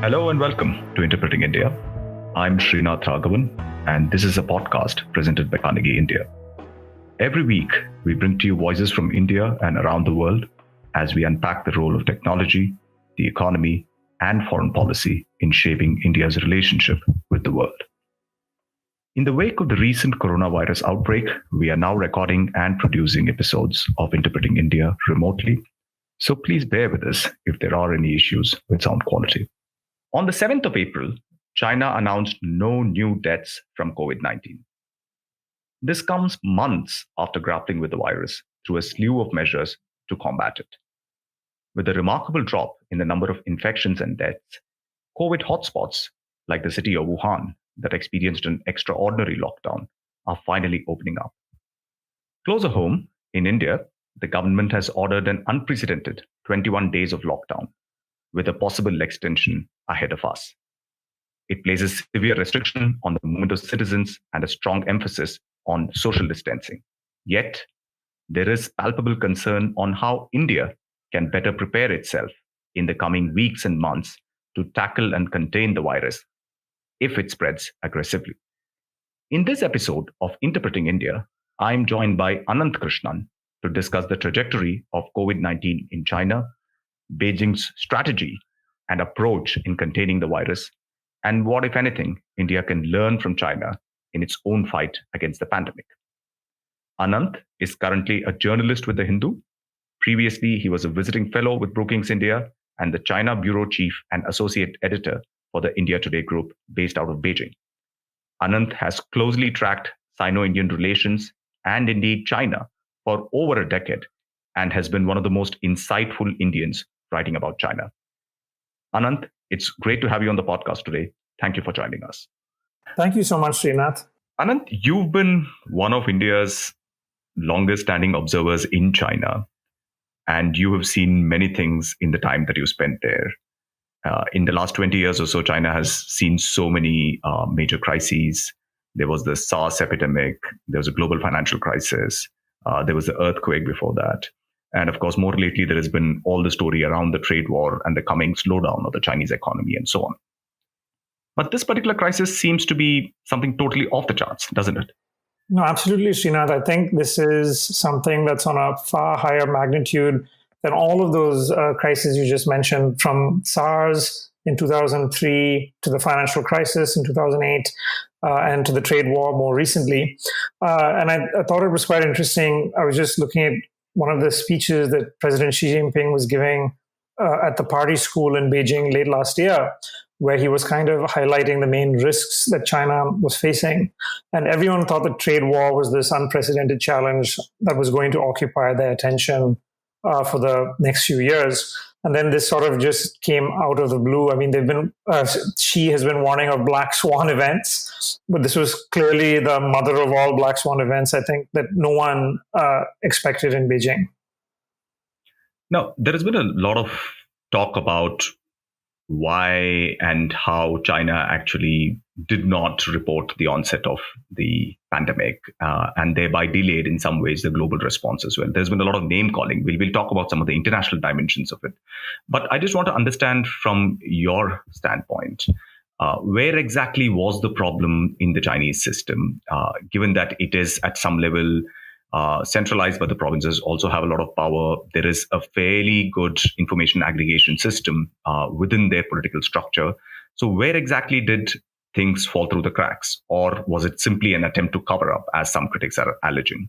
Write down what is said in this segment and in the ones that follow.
Hello and welcome to Interpreting India. I'm Srinath Raghavan, and this is a podcast presented by Carnegie India. Every week, we bring to you voices from India and around the world as we unpack the role of technology, the economy, and foreign policy in shaping India's relationship with the world. In the wake of the recent coronavirus outbreak, we are now recording and producing episodes of Interpreting India remotely, so please bear with us if there are any issues with sound quality. On the 7th of April, China announced no new deaths from COVID-19. This comes months after grappling with the virus through a slew of measures to combat it. With a remarkable drop in the number of infections and deaths, COVID hotspots like the city of Wuhan that experienced an extraordinary lockdown are finally opening up. Closer home, in India, the government has ordered an unprecedented 21 days of lockdown, with a possible extension ahead of us. It places severe restriction on the movement of citizens and a strong emphasis on social distancing. Yet, there is palpable concern on how India can better prepare itself in the coming weeks and months to tackle and contain the virus if it spreads aggressively. In this episode of Interpreting India, I am joined by Ananth Krishnan to discuss the trajectory of COVID-19 in China, Beijing's strategy and approach in containing the virus, and what, if anything, India can learn from China in its own fight against the pandemic. Ananth is currently a journalist with The Hindu. Previously, he was a visiting fellow with Brookings India and the China bureau chief and associate editor for the India Today group based out of Beijing. Ananth has closely tracked Sino-Indian relations and indeed China for over a decade and has been one of the most insightful Indians writing about China. Ananth, it's great to have you on the podcast today. Thank you for joining us. Thank you so much, Srinath. Ananth, you've been one of India's longest standing observers in China, and you have seen many things in the time that you spent there. In the last 20 years or so, China has seen so many major crises. There was the SARS epidemic, there was a global financial crisis, there was the earthquake before that. And of course, more lately, there has been all the story around the trade war and the coming slowdown of the Chinese economy and so on. But this particular crisis seems to be something totally off the charts, doesn't it? No, absolutely, Srinath. I think this is something that's on a far higher magnitude than all of those crises you just mentioned, from SARS in 2003 to the financial crisis in 2008 and to the trade war more recently. And I thought it was quite interesting. I was just looking at one of the speeches that President Xi Jinping was giving at the party school in Beijing late last year, where he was kind of highlighting the main risks that China was facing. And everyone thought the trade war was this unprecedented challenge that was going to occupy their attention for the next few years. And then this sort of just came out of the blue. I mean, Xi has been warning of black swan events, but this was clearly the mother of all black swan events, I think, that no one expected in Beijing. Now, there has been a lot of talk about why and how China actually did not report the onset of the pandemic and thereby delayed in some ways the global response as well. There's been a lot of name calling. We'll talk about some of the international dimensions of it. But I just want to understand from your standpoint, where exactly was the problem in the Chinese system, given that it is at some level centralized, but the provinces also have a lot of power. There is a fairly good information aggregation system within their political structure. So where exactly did things fall through the cracks? Or was it simply an attempt to cover up, as some critics are alleging?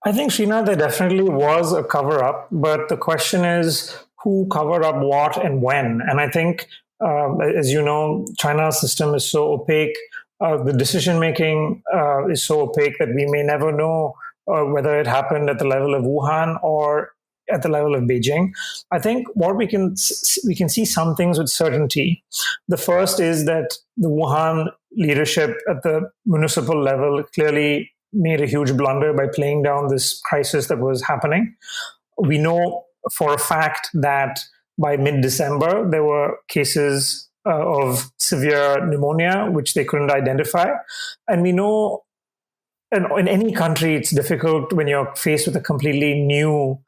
I think, Srinath, there definitely was a cover up, but the question is who covered up what and when. And I think, as you know, China's system is so opaque. The decision-making is so opaque that we may never know whether it happened at the level of Wuhan or at the level of Beijing. I think what we can see some things with certainty. The first is that the Wuhan leadership at the municipal level clearly made a huge blunder by playing down this crisis that was happening. We know for a fact that by mid-December, there were cases of severe pneumonia, which they couldn't identify. And we know in any country, it's difficult when you're faced with a completely new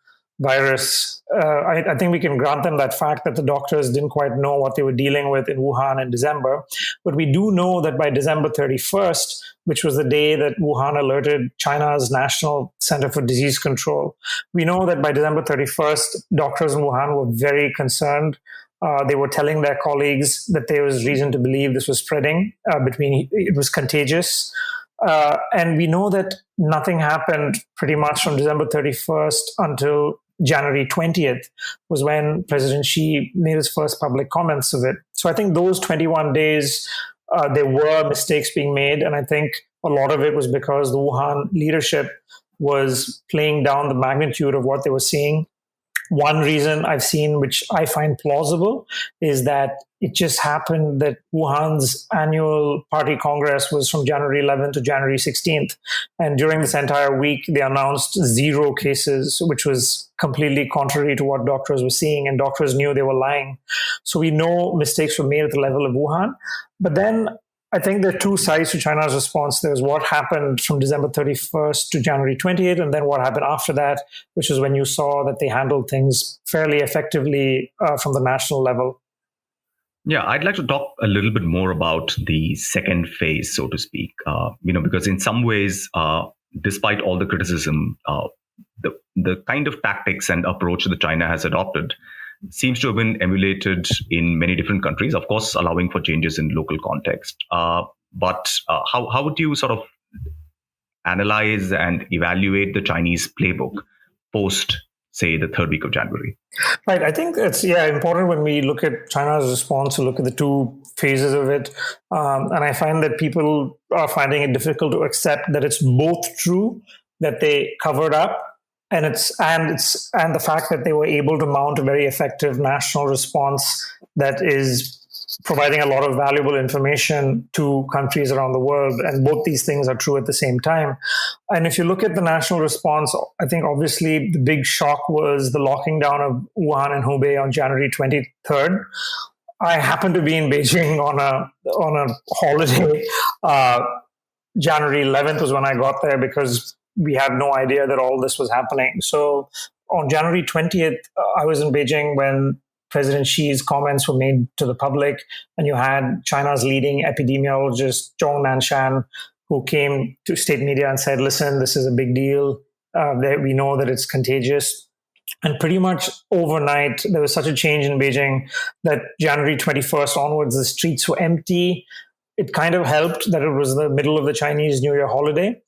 virus. I think we can grant them that fact that the doctors didn't quite know what they were dealing with in Wuhan in December. But we do know that by December 31st, which was the day that Wuhan alerted China's National Center for Disease Control, we know that by December 31st, doctors in Wuhan were very concerned. They were telling their colleagues that there was reason to believe this was spreading it was contagious. And we know that nothing happened pretty much from December 31st until January 20th was when President Xi made his first public comments of it. So I think those 21 days, there were mistakes being made. And I think a lot of it was because the Wuhan leadership was playing down the magnitude of what they were seeing. One reason I've seen, which I find plausible, is that it just happened that Wuhan's annual party congress was from January 11th to January 16th. And during this entire week, they announced 0 cases, which was completely contrary to what doctors were seeing, and doctors knew they were lying. So we know mistakes were made at the level of Wuhan. But then I think there are two sides to China's response. There's what happened from December 31st to January 28th, and then what happened after that, which is when you saw that they handled things fairly effectively from the national level. Yeah, I'd like to talk a little bit more about the second phase, so to speak, because in some ways, despite all the criticism, the kind of tactics and approach that China has adopted seems to have been emulated in many different countries, of course, allowing for changes in local context. But how would you sort of analyze and evaluate the Chinese playbook post, say, the third week of January? Right. I think it's important when we look at China's response to look at the two phases of it. And I find that people are finding it difficult to accept that it's both true that they covered up, and the fact that they were able to mount a very effective national response that is providing a lot of valuable information to countries around the world. And both these things are true at the same time. And if you look at the national response, I think obviously the big shock was the locking down of Wuhan and Hubei on January 23rd. I happened to be in Beijing on a holiday. January 11th was when I got there because we had no idea that all this was happening. So on January 20th, I was in Beijing when President Xi's comments were made to the public, and you had China's leading epidemiologist, Zhong Nanshan, who came to state media and said, listen, this is a big deal. We know that it's contagious. And pretty much overnight, there was such a change in Beijing that January 21st onwards, the streets were empty. It kind of helped that it was the middle of the Chinese New Year holiday.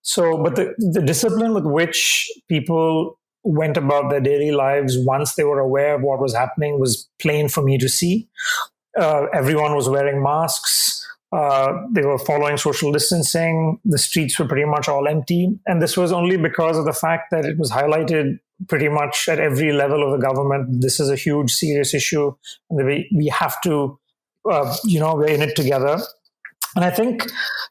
So, but the discipline with which people went about their daily lives once they were aware of what was happening was plain for me to see. Everyone was wearing masks. They were following social distancing. The streets were pretty much all empty. And this was only because of the fact that it was highlighted pretty much at every level of the government. This is a huge, serious issue. And we have to, we're in it together. And I think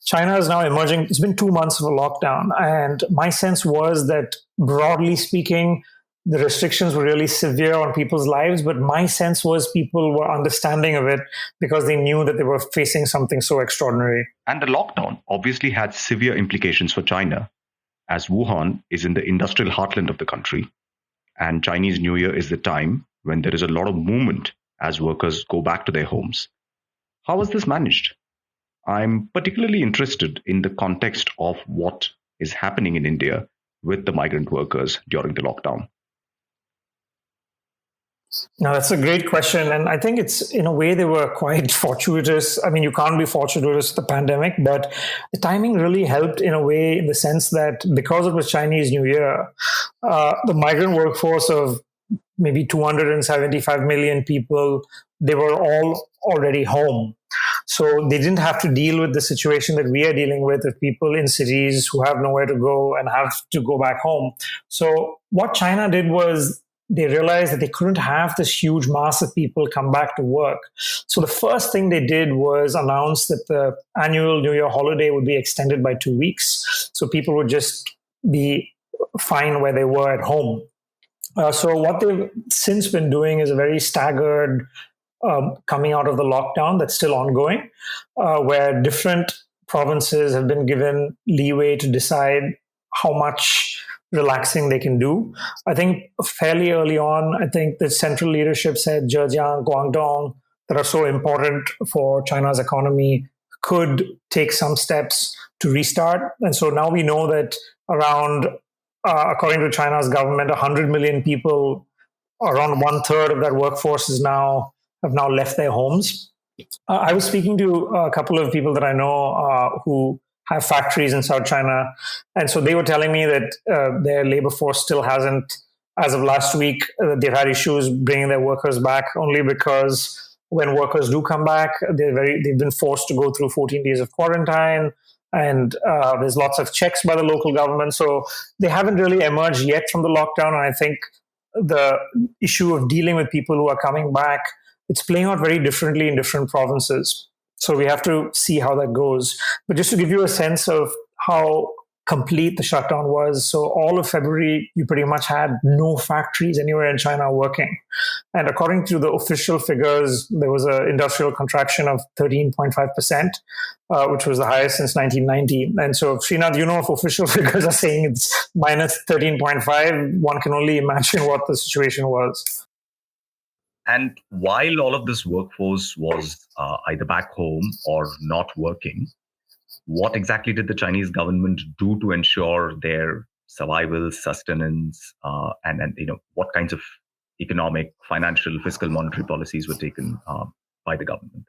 China is now emerging. It's been 2 months of a lockdown. And my sense was that, broadly speaking, the restrictions were really severe on people's lives. But my sense was people were understanding of it because they knew that they were facing something so extraordinary. And the lockdown obviously had severe implications for China, as Wuhan is in the industrial heartland of the country. And Chinese New Year is the time when there is a lot of movement as workers go back to their homes. How was this managed? I'm particularly interested in the context of what is happening in India with the migrant workers during the lockdown. Now, that's a great question. And I think it's, in a way, they were quite fortuitous. I mean, you can't be fortuitous with the pandemic, but the timing really helped in a way, in the sense that because it was Chinese New Year, the migrant workforce of maybe 275 million people, they were all already home. So they didn't have to deal with the situation that we are dealing with of people in cities who have nowhere to go and have to go back home. So what China did was they realized that they couldn't have this huge mass of people come back to work. So the first thing they did was announce that the annual New Year holiday would be extended by 2 weeks. So people would just be fine where they were at home. So what they've since been doing is a very staggered coming out of the lockdown that's still ongoing, where different provinces have been given leeway to decide how much relaxing they can do. I think fairly early on, I think the central leadership said Zhejiang, Guangdong, that are so important for China's economy, could take some steps to restart. And so now we know that around, according to China's government, 100 million people, around one third of that workforce have now left their homes. I was speaking to a couple of people that I know who have factories in South China, and so they were telling me that their labor force still hasn't, as of last week, they've had issues bringing their workers back, only because when workers do come back, they've been forced to go through 14 days of quarantine, and there's lots of checks by the local government. So they haven't really emerged yet from the lockdown, and I think the issue of dealing with people who are coming back, it's playing out very differently in different provinces. So we have to see how that goes. But just to give you a sense of how complete the shutdown was, so all of February, you pretty much had no factories anywhere in China working. And according to the official figures, there was an industrial contraction of 13.5%, which was the highest since 1990. And so, Srinath, if official figures are saying it's minus 13.5, one can only imagine what the situation was. And while all of this workforce was either back home or not working, what exactly did the Chinese government do to ensure their survival, sustenance, and what kinds of economic, financial, fiscal, monetary policies were taken by the government?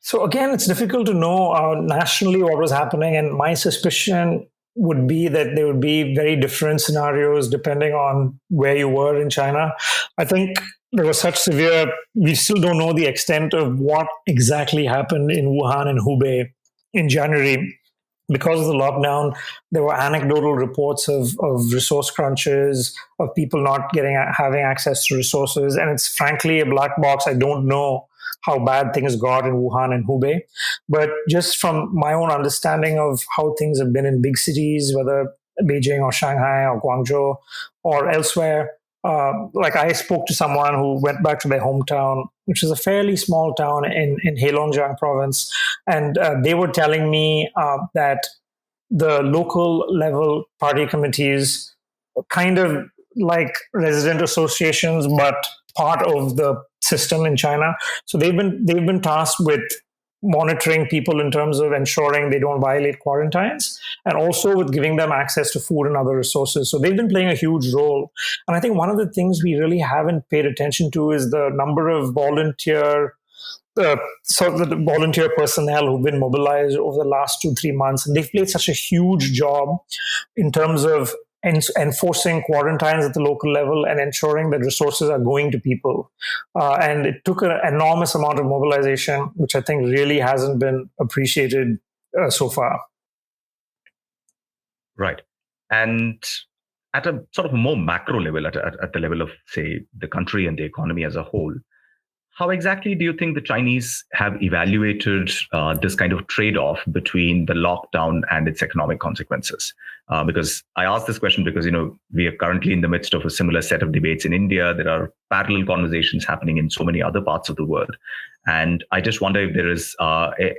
So again, it's difficult to know nationally what was happening, and my suspicion would be that there would be very different scenarios depending on where you were in China. I think there was we still don't know the extent of what exactly happened in Wuhan and Hubei in January. Because of the lockdown, there were anecdotal reports of resource crunches, of people not having access to resources. And it's frankly a black box. I don't know how bad things got in Wuhan and Hubei. But just from my own understanding of how things have been in big cities, whether Beijing or Shanghai or Guangzhou or elsewhere, like I spoke to someone who went back to their hometown, which is a fairly small town in Heilongjiang province. And they were telling me that the local level party committees, kind of like resident associations, but part of the system in China. So they've been tasked with monitoring people in terms of ensuring they don't violate quarantines, and also with giving them access to food and other resources. So they've been playing a huge role. And I think one of the things we really haven't paid attention to is the number of volunteer personnel who've been mobilized over the last 2-3 months. And they've played such a huge job in terms of enforcing quarantines at the local level and ensuring that resources are going to people. And it took an enormous amount of mobilization, which I think really hasn't been appreciated so far. Right. And at a sort of more macro level, at the level of, say, the country and the economy as a whole, how exactly do you think the Chinese have evaluated this kind of trade-off between the lockdown and its economic consequences? Because I ask this question because, we are currently in the midst of a similar set of debates in India. There are parallel conversations happening in so many other parts of the world. And I just wonder if there is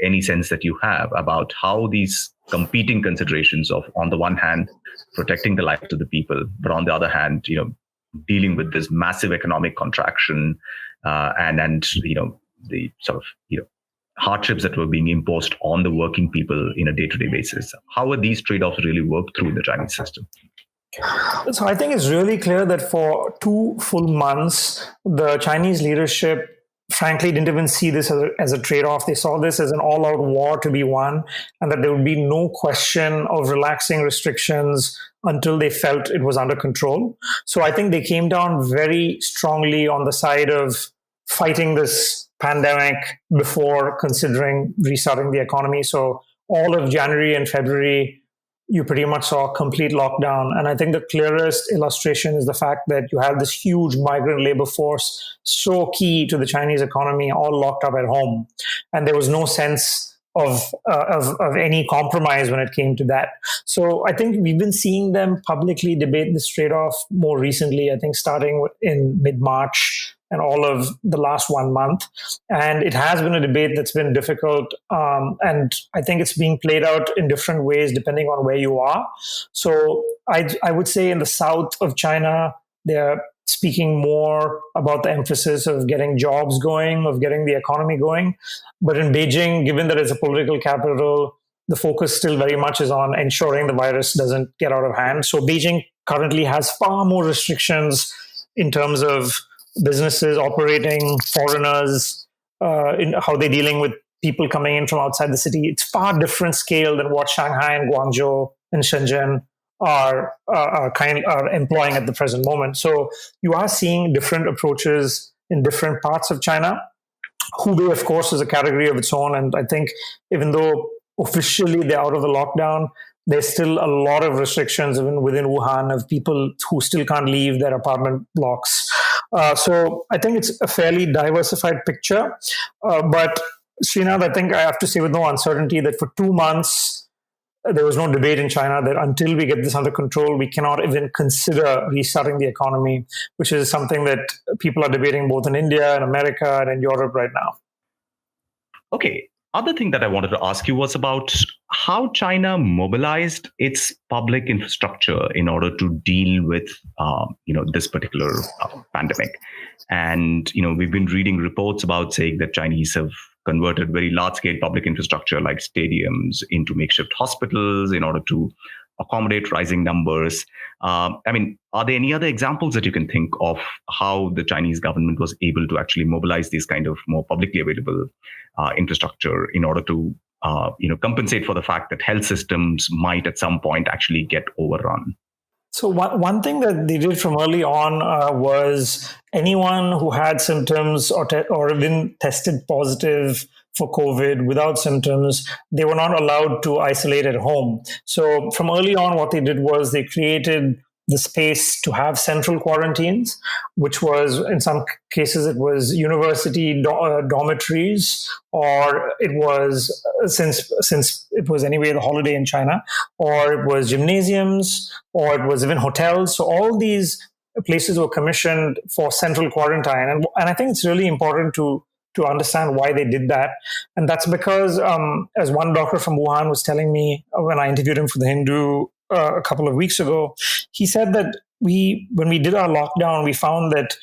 any sense that you have about how these competing considerations of, on the one hand, protecting the lives of the people, but on the other hand, dealing with this massive economic contraction and the sort of hardships that were being imposed on the working people in a day-to-day basis. How are these trade-offs really worked through in the Chinese system? So I think it's really clear that for 2 full months, the Chinese leadership frankly didn't even see this as a trade-off. They saw this as an all-out war to be won, and that there would be no question of relaxing restrictions until they felt it was under control. So I think they came down very strongly on the side of fighting this pandemic before considering restarting the economy. So all of January and February, you pretty much saw complete lockdown. And I think the clearest illustration is the fact that you have this huge migrant labor force, so key to the Chinese economy, all locked up at home. And there was no sense of any compromise when it came to that. So I think we've been seeing them publicly debate this trade-off more recently, I think starting in mid-March and all of the last 1 month. And it has been a debate that's been difficult. And I think it's being played out in different ways depending on where you are. So I would say in the south of China, they're speaking more about the emphasis of getting jobs going, of getting the economy going. But in Beijing, given that it's a political capital, the focus still very much is on ensuring the virus doesn't get out of hand. So Beijing currently has far more restrictions in terms of businesses operating, foreigners, in how they're dealing with people coming in from outside the city. It's far different scale than what Shanghai and Guangzhou and Shenzhen are employing at the present moment. So you are seeing different approaches in different parts of China. Hubei, of course, is a category of its own, and I think even though officially they're out of the lockdown, there's still a lot of restrictions even within Wuhan of people who still can't leave their apartment blocks. So I think it's a fairly diversified picture. But Srinath, I think I have to say with no uncertainty that for 2 months, there was no debate in China that until we get this under control, we cannot even consider restarting the economy, which is something that people are debating both in India and America and in Europe right now. Okay. Other thing that I wanted to ask you was about how China mobilized its public infrastructure in order to deal with, this particular pandemic. And, we've been reading reports about saying that Chinese have converted very large-scale public infrastructure like stadiums into makeshift hospitals in order to accommodate rising numbers. Are there any other examples that you can think of how the Chinese government was able to actually mobilize these kind of more publicly available infrastructure in order to compensate for the fact that health systems might at some point actually get overrun? So one thing that they did from early on was anyone who had symptoms or been tested positive for COVID without symptoms, they were not allowed to isolate at home. So from early on, what they did was they created the space to have central quarantines, which was in some cases it was university dormitories, or it was since it was anyway the holiday in China, or it was gymnasiums, or it was even hotels. So all these places were commissioned for central quarantine, and I think it's really important to understand why they did that. And that's because, as one doctor from Wuhan was telling me when I interviewed him for the Hindu a couple of weeks ago, he said that when we did our lockdown, we found that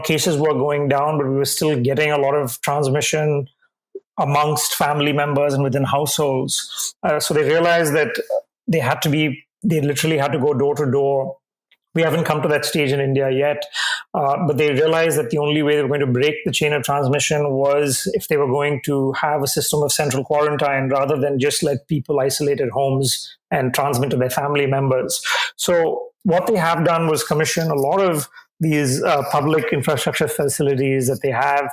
cases were going down, but we were still getting a lot of transmission amongst family members and within households. So they realized that they literally had to go door to door. We haven't come to that stage in India yet, but they realized that the only way they were going to break the chain of transmission was if they were going to have a system of central quarantine rather than just let people isolate at homes and transmit to their family members. So what they have done was commission a lot of these public infrastructure facilities that they have.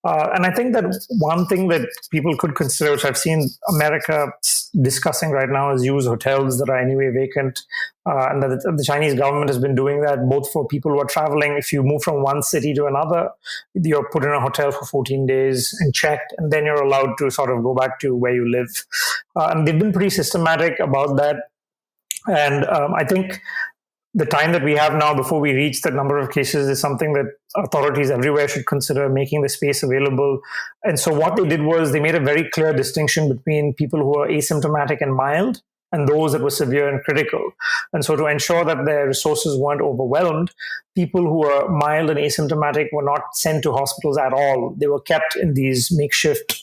And I think that one thing that people could consider, which I've seen America discussing right now, is use hotels that are anyway vacant. And that the Chinese government has been doing that both for people who are traveling. If you move from one city to another, you're put in a hotel for 14 days and checked, and then you're allowed to sort of go back to where you live. And they've been pretty systematic about that. And I think the time that we have now before we reach that number of cases is something that authorities everywhere should consider, making the space available. And so what they did was they made a very clear distinction between people who are asymptomatic and mild and those that were severe and critical. And so to ensure that their resources weren't overwhelmed, people who were mild and asymptomatic were not sent to hospitals at all. They were kept in these makeshift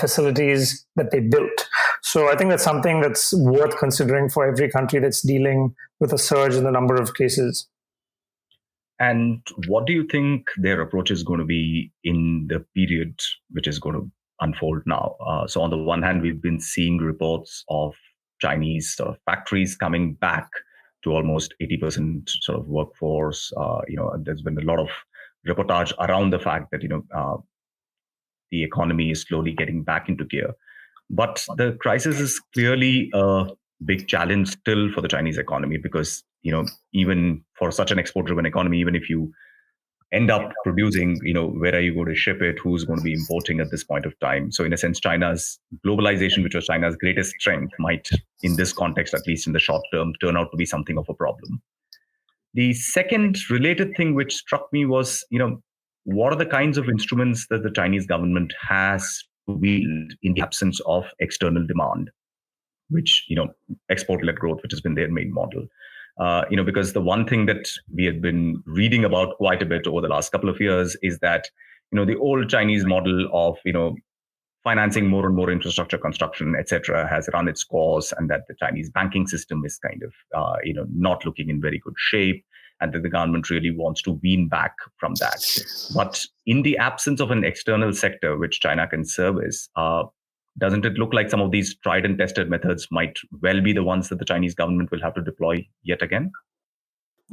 facilities that they built. So I think that's something that's worth considering for every country that's dealing with a surge in the number of cases. And what do you think their approach is going to be in the period which is going to unfold now? So on the one hand, we've been seeing reports of Chinese factories coming back to almost 80% sort of workforce. There's been a lot of reportage around the fact that, the economy is slowly getting back into gear. But the crisis is clearly a big challenge still for the Chinese economy because, even for such an export-driven economy, even if you end up producing, where are you going to ship it? Who's going to be importing at this point of time? So in a sense, China's globalization, which was China's greatest strength, might, in this context, at least in the short term, turn out to be something of a problem. The second related thing which struck me was, what are the kinds of instruments that the Chinese government has to wield in the absence of external demand, which, export-led growth, which has been their main model. Because the one thing that we had been reading about quite a bit over the last couple of years is that, the old Chinese model of, financing more and more infrastructure construction, etc., has run its course, and that the Chinese banking system is kind of, not looking in very good shape, and that the government really wants to wean back from that. But in the absence of an external sector which China can service, doesn't it look like some of these tried and tested methods might well be the ones that the Chinese government will have to deploy yet again?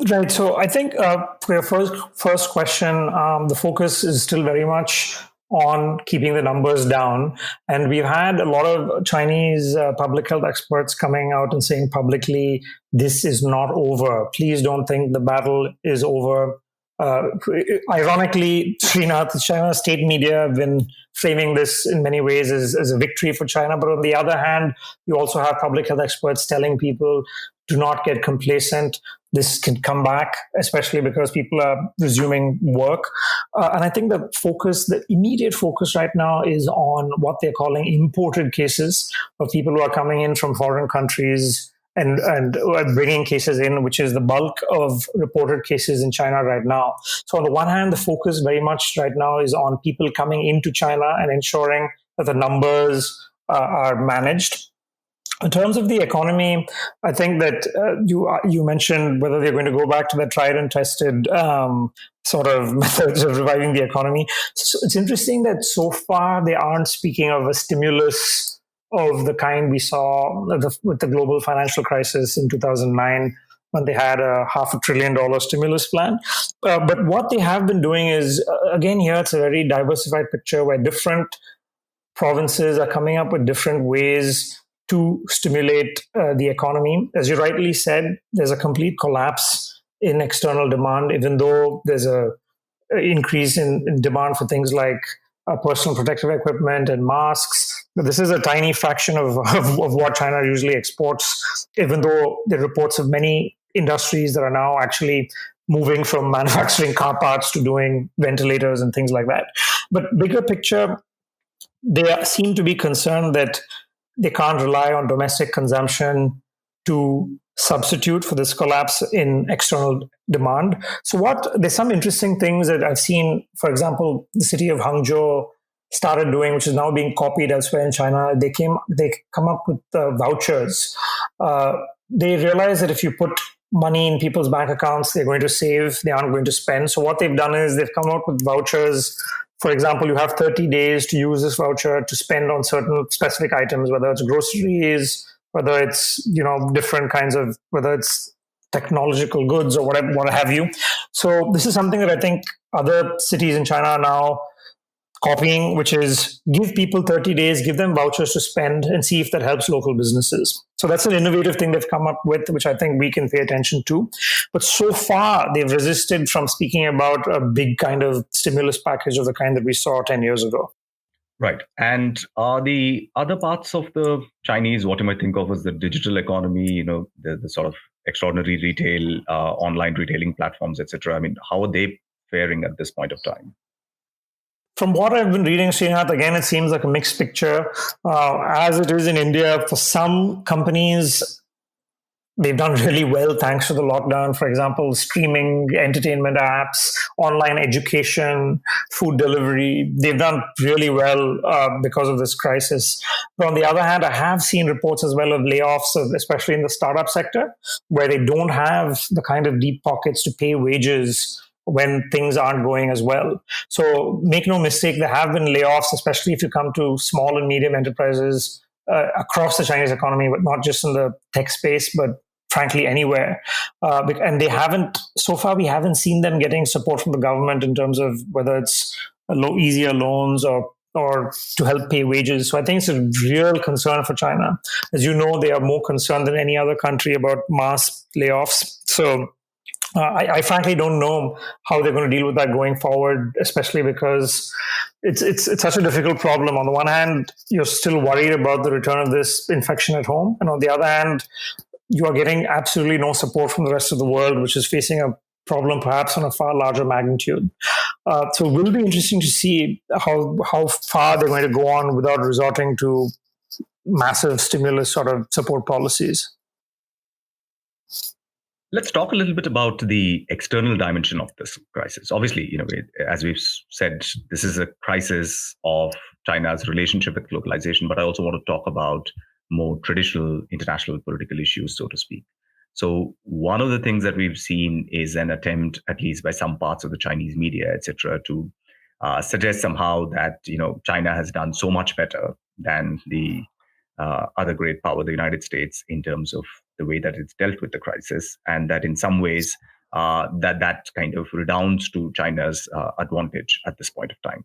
Right. So I think for your first question, the focus is still very much on keeping the numbers down. And we've had a lot of Chinese public health experts coming out and saying publicly, this is not over. Please don't think the battle is over. Ironically, Srinath, China's state media have been framing this in many ways as a victory for China. But on the other hand, you also have public health experts telling people, do not get complacent. This can come back, especially because people are resuming work. And I think the immediate focus right now is on what they're calling imported cases of people who are coming in from foreign countries and bringing cases in, which is the bulk of reported cases in China right now. So on the one hand, the focus very much right now is on people coming into China and ensuring that the numbers are managed. In terms of the economy, I think that you mentioned whether they're going to go back to the tried and tested sort of methods of reviving the economy. So it's interesting that so far they aren't speaking of a stimulus of the kind we saw with the global financial crisis in 2009, when they had a $500 billion stimulus plan. But what they have been doing is, again, here it's a very diversified picture where different provinces are coming up with different ways to stimulate the economy. As you rightly said, there's a complete collapse in external demand, even though there's a increase in demand for things like personal protective equipment and masks. But this is a tiny fraction of what China usually exports, even though there are reports of many industries that are now actually moving from manufacturing car parts to doing ventilators and things like that. But bigger picture, they seem to be concerned that they can't rely on domestic consumption to substitute for this collapse in external demand. So there's some interesting things that I've seen. For example, the city of Hangzhou started doing, which is now being copied elsewhere in China. They come up with vouchers. They realize that if you put money in people's bank accounts, they're going to save, they aren't going to spend. So what they've done is they've come up with vouchers. For example, you have 30 days to use this voucher to spend on certain specific items, whether it's groceries, whether it's, different kinds of, whether it's technological goods or whatever, what have you. So this is something that I think other cities in China are now copying, which is give people 30 days, give them vouchers to spend and see if that helps local businesses. So that's an innovative thing they've come up with, which I think we can pay attention to. But so far, they've resisted from speaking about a big kind of stimulus package of the kind that we saw 10 years ago. Right. And are the other parts of the Chinese, what you might think of as the digital economy, the sort of extraordinary retail, online retailing platforms, etc. I mean, how are they faring at this point of time? From what I've been reading, Srinath, again, it seems like a mixed picture. As it is in India, for some companies, they've done really well thanks to the lockdown. For example, streaming, entertainment apps, online education, food delivery. They've done really well because of this crisis. But on the other hand, I have seen reports as well of layoffs, especially in the startup sector, where they don't have the kind of deep pockets to pay wages when things aren't going as well. So make no mistake, there have been layoffs, especially if you come to small and medium enterprises across the Chinese economy, but not just in the tech space, but frankly anywhere. And they haven't, so far we haven't seen them getting support from the government in terms of whether it's easier loans or to help pay wages. So I think it's a real concern for China. As you know, they are more concerned than any other country about mass layoffs. So I frankly don't know how they're going to deal with that going forward, especially because it's such a difficult problem. On the one hand, you're still worried about the return of this infection at home. And on the other hand, you are getting absolutely no support from the rest of the world, which is facing a problem perhaps on a far larger magnitude. So it will be interesting to see how far they're going to go on without resorting to massive stimulus sort of support policies. Let's talk a little bit about the external dimension of this crisis. Obviously, as we've said, this is a crisis of China's relationship with globalization, but I also want to talk about more traditional international political issues, so to speak. So one of the things that we've seen is an attempt, at least by some parts of the Chinese media, etc., to suggest somehow that China has done so much better than the other great power, the United States, in terms of the way that it's dealt with the crisis, and that in some ways that kind of redounds to China's advantage at this point of time.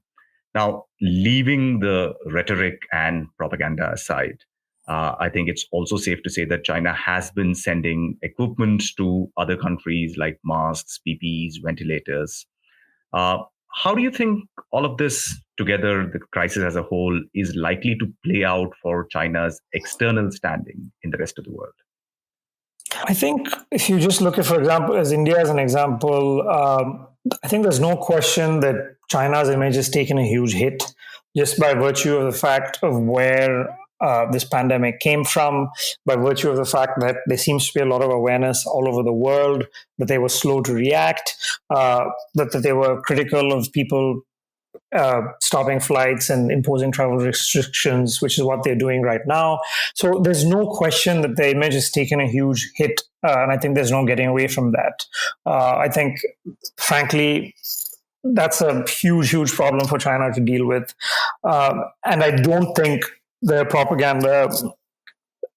Now, leaving the rhetoric and propaganda aside, I think it's also safe to say that China has been sending equipment to other countries like masks, PPEs, ventilators. Uh, how do you think all of this together, the crisis as a whole, is likely to play out for China's external standing in the rest of the world? I think if you just look at, for example, as India as an example, I think there's no question that China's image has taken a huge hit just by virtue of the fact of where this pandemic came from, by virtue of the fact that there seems to be a lot of awareness all over the world, that they were slow to react, that they were critical of people stopping flights and imposing travel restrictions, which is what they're doing right now. So there's no question that the image has taken a huge hit, and I think there's no getting away from that. I think, frankly, that's a huge, huge problem for China to deal with, and I don't think the propaganda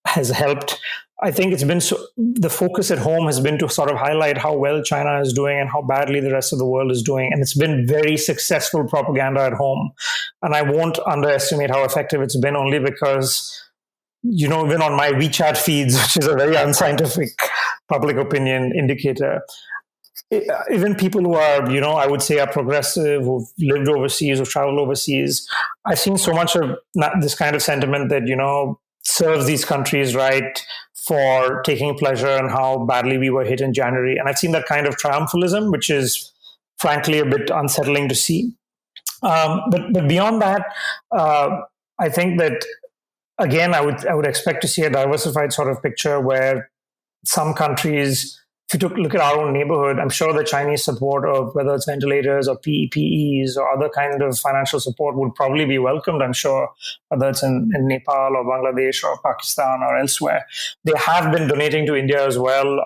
has helped. I think it's been the focus at home has been to sort of highlight how well China is doing and how badly the rest of the world is doing. And it's been very successful propaganda at home. And I won't underestimate how effective it's been, only because, even on my WeChat feeds, which is a very unscientific public opinion indicator, even people who are, I would say are progressive, who've lived overseas, who've traveled overseas, I've seen so much of this kind of sentiment that, serves these countries right for taking pleasure in how badly we were hit in January. And I've seen that kind of triumphalism, which is frankly a bit unsettling to see. But beyond that, I think that, again, I would expect to see a diversified sort of picture where some countries, if you look at our own neighborhood, I'm sure the Chinese support of whether it's ventilators or PPEs or other kind of financial support would probably be welcomed, I'm sure, whether it's in Nepal or Bangladesh or Pakistan or elsewhere. They have been donating to India as well.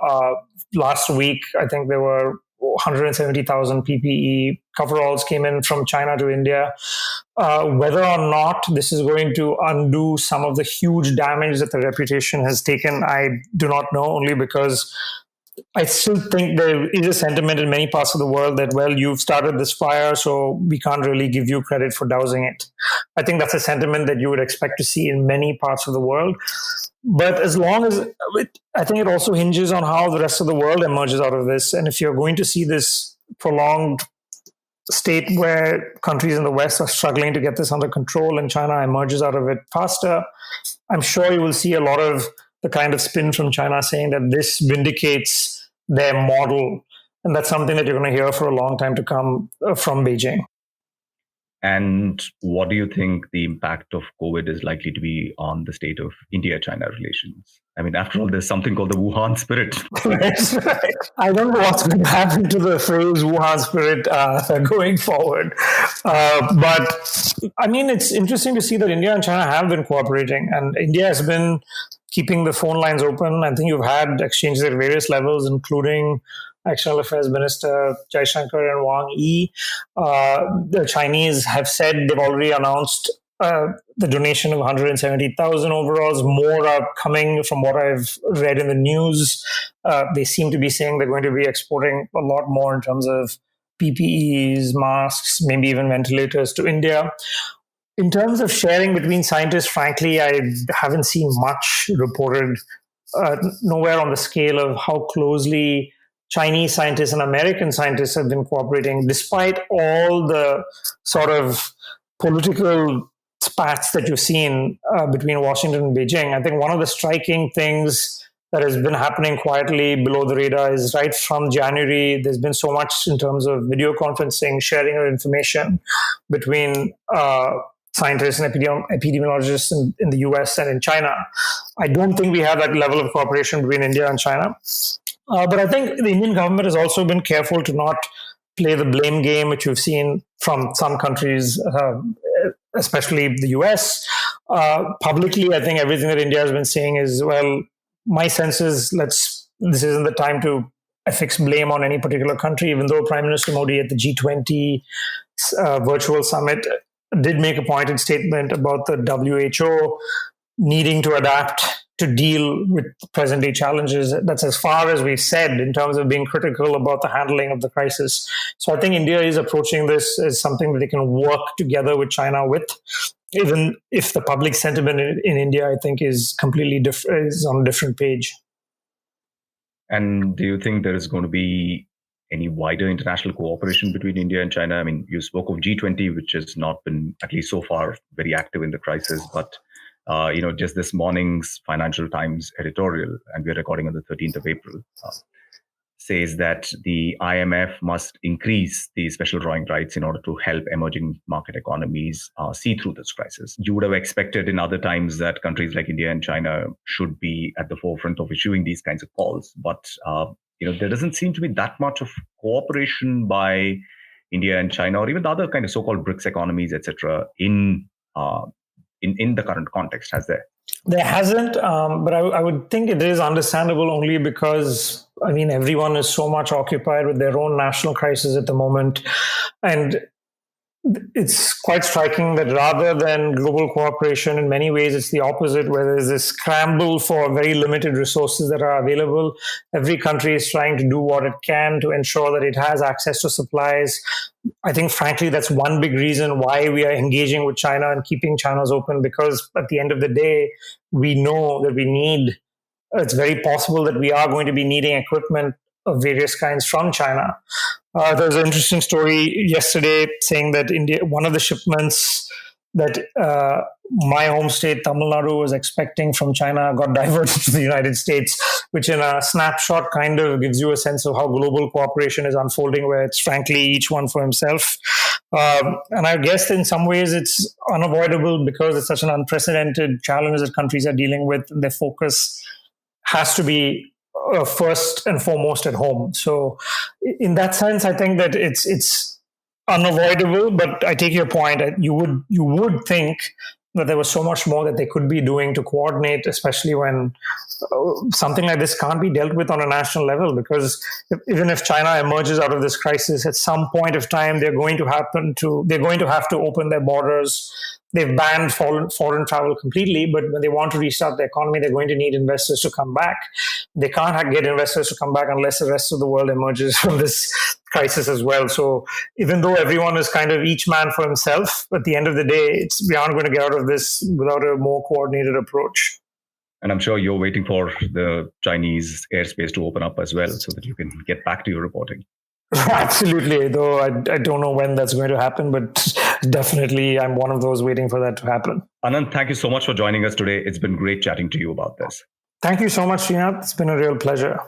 Last week, I think there were 170,000 PPE coveralls came in from China to India. Whether or not this is going to undo some of the huge damage that the reputation has taken, I do not know, only because I still think there is a sentiment in many parts of the world that, well, you've started this fire, so we can't really give you credit for dousing it. I think that's a sentiment that you would expect to see in many parts of the world. But as long as, I think it also hinges on how the rest of the world emerges out of this. And if you're going to see this prolonged state where countries in the West are struggling to get this under control and China emerges out of it faster, I'm sure you will see a lot of the kind of spin from China saying that this vindicates their model. And that's something that you're going to hear for a long time to come from Beijing. And what do you think the impact of COVID is likely to be on the state of India-China relations? I mean, after all, there's something called the Wuhan spirit. Right. I don't know what's going to happen to the phrase Wuhan spirit going forward. But I mean, it's interesting to see that India and China have been cooperating, and India has been keeping the phone lines open. I think you've had exchanges at various levels, including External Affairs Minister Jaishankar and Wang Yi. The Chinese have said they've already announced the donation of 170,000 overalls. More are coming from what I've read in the news. They seem to be saying they're going to be exporting a lot more in terms of PPEs, masks, maybe even ventilators to India. In terms of sharing between scientists, frankly, I haven't seen much reported, nowhere on the scale of how closely Chinese scientists and American scientists have been cooperating, despite all the sort of political spats that you've seen between Washington and Beijing. I think one of the striking things that has been happening quietly below the radar is right from January, there's been so much in terms of video conferencing, sharing of information between scientists and epidemiologists in the US and in China. I don't think we have that level of cooperation between India and China. But I think the Indian government has also been careful to not play the blame game, which we've seen from some countries, especially the US. Publicly, I think everything that India has been saying is, well, my sense is this isn't the time to affix blame on any particular country, even though Prime Minister Modi at the G20 virtual summit did make a pointed statement about the WHO needing to adapt to deal with present day challenges. That's as far as we've said in terms of being critical about the handling of the crisis. So I think India is approaching this as something that they can work together with China with, even if the public sentiment in India, I think, is completely different, is on a different page. And do you think there is going to be any wider international cooperation between India and China? I mean, you spoke of G20, which has not been, at least so far, very active in the crisis, but just this morning's Financial Times editorial, and we're recording on the 13th of April, says that the IMF must increase the special drawing rights in order to help emerging market economies see through this crisis. You would have expected in other times that countries like India and China should be at the forefront of issuing these kinds of calls, but there doesn't seem to be that much of cooperation by India and China, or even the other kind of so-called BRICS economies, etc., in the current context, has there? There hasn't, but I would think it is understandable only because, I mean, everyone is so much occupied with their own national crisis at the moment. And it's quite striking that rather than global cooperation, in many ways, it's the opposite, where there's this scramble for very limited resources that are available. Every country is trying to do what it can to ensure that it has access to supplies. I think, frankly, that's one big reason why we are engaging with China and keeping channels open, because at the end of the day, we know that it's very possible that we are going to be needing equipment of various kinds from China. There was an interesting story yesterday saying that one of the shipments that my home state, Tamil Nadu, was expecting from China got diverted to the United States, which in a snapshot kind of gives you a sense of how global cooperation is unfolding, where it's frankly each one for himself. And I guess in some ways it's unavoidable because it's such an unprecedented challenge that countries are dealing with. Their focus has to be first and foremost at home. So in that sense, I think that it's unavoidable, but I take your point. You would think that there was so much more that they could be doing to coordinate, especially when something like this can't be dealt with on a national level, because even if China emerges out of this crisis, at some point of time, they're going to have to open their borders. They've banned foreign travel completely, but when they want to restart the economy, they're going to need investors to come back. They can't get investors to come back unless the rest of the world emerges from this crisis as well. So even though everyone is kind of each man for himself, at the end of the day, we aren't going to get out of this without a more coordinated approach. And I'm sure you're waiting for the Chinese airspace to open up as well so that you can get back to your reporting. Absolutely, though I don't know when that's going to happen, but definitely I'm one of those waiting for that to happen. Ananth, thank you so much for joining us today. It's been great chatting to you about this. Thank you so much, Srinath. It's been a real pleasure.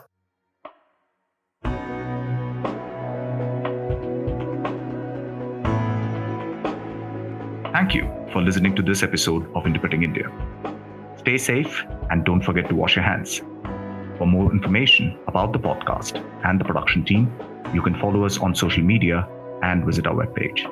Thank you for listening to this episode of Interpreting India. Stay safe and don't forget to wash your hands. For more information about the podcast and the production team, you can follow us on social media and visit our webpage.